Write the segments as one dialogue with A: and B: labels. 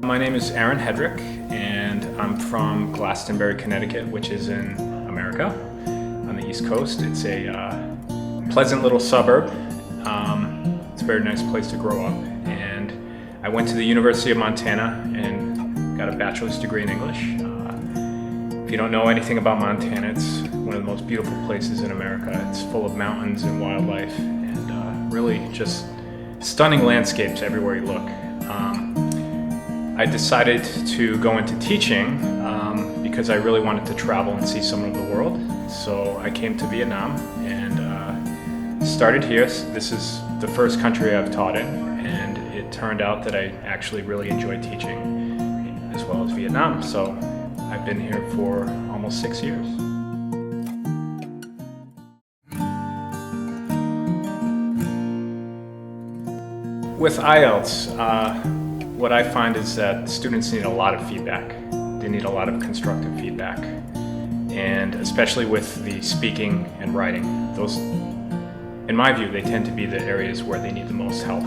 A: My name is Aaron HEDRICK, and I'm from Glastonbury, Connecticut, which is in America, on the East Coast. It's a pleasant little suburb. It's a very nice place to grow up, and I went to the University of Montana and got a bachelor's degree in English. If you don't know anything about Montana, it's one of the most beautiful places in America. It's full of mountains and wildlife, and really just stunning landscapes everywhere you look. I decided to go into teaching because I really wanted to travel and see some of the world. So I came to Vietnam and started here. This is the first country I've taught in, and it turned out that I actually really enjoyed teaching as well as Vietnam. So I've been here for almost 6 years. With IELTS, what I find is that students need a lot of feedback. They need a lot of constructive feedback. And especially with the speaking and writing, those, in my view, they tend to be the areas where they need the most help.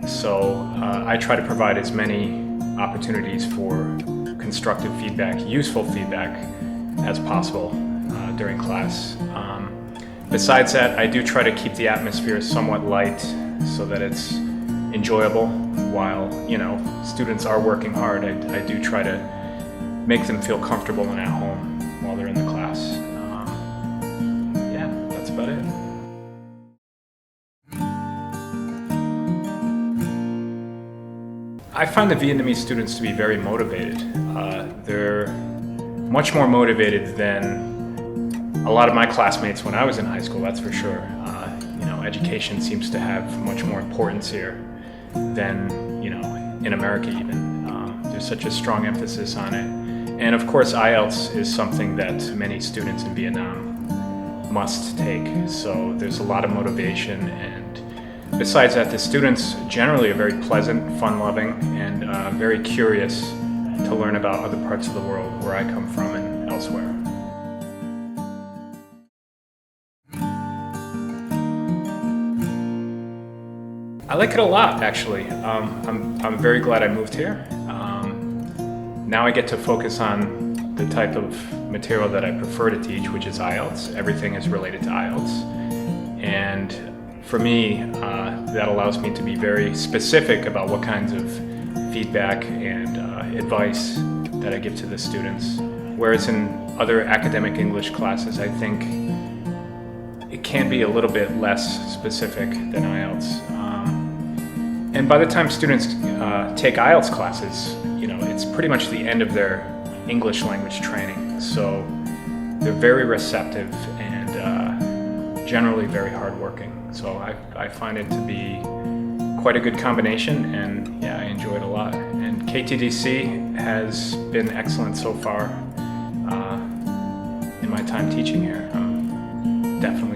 A: So I try to provide as many opportunities for constructive feedback, useful feedback as possible during class. Besides that, I do try to keep the atmosphere somewhat light so that it's enjoyable. While, students are working hard, I do try to make them feel comfortable and at home while they're in the class. Yeah, that's about it. I find the Vietnamese students to be very motivated. They're much more motivated than a lot of my classmates when I was in high school, that's for sure. Education seems to have much more importance here than, in America even. There's such a strong emphasis on it. And of course, IELTS is something that many students in Vietnam must take. So there's a lot of motivation. And besides that, the students generally are very pleasant, fun-loving, and very curious to learn about other parts of the world where I come from and elsewhere. I like it a lot, actually. I'm very glad I moved here. Now I get to focus on the type of material that I prefer to teach, which is IELTS. Everything is related to IELTS. And for me, that allows me to be very specific about what kinds of feedback and advice that I give to the students. Whereas in other academic English classes, I think it can be a little bit less specific than IELTS. And by the time students take IELTS classes, it's pretty much the end of their English language training. So they're very receptive and generally very hardworking. So I find it to be quite a good combination, and yeah, I enjoy it a lot. And KTDC has been excellent so far in my time teaching here. I'm definitely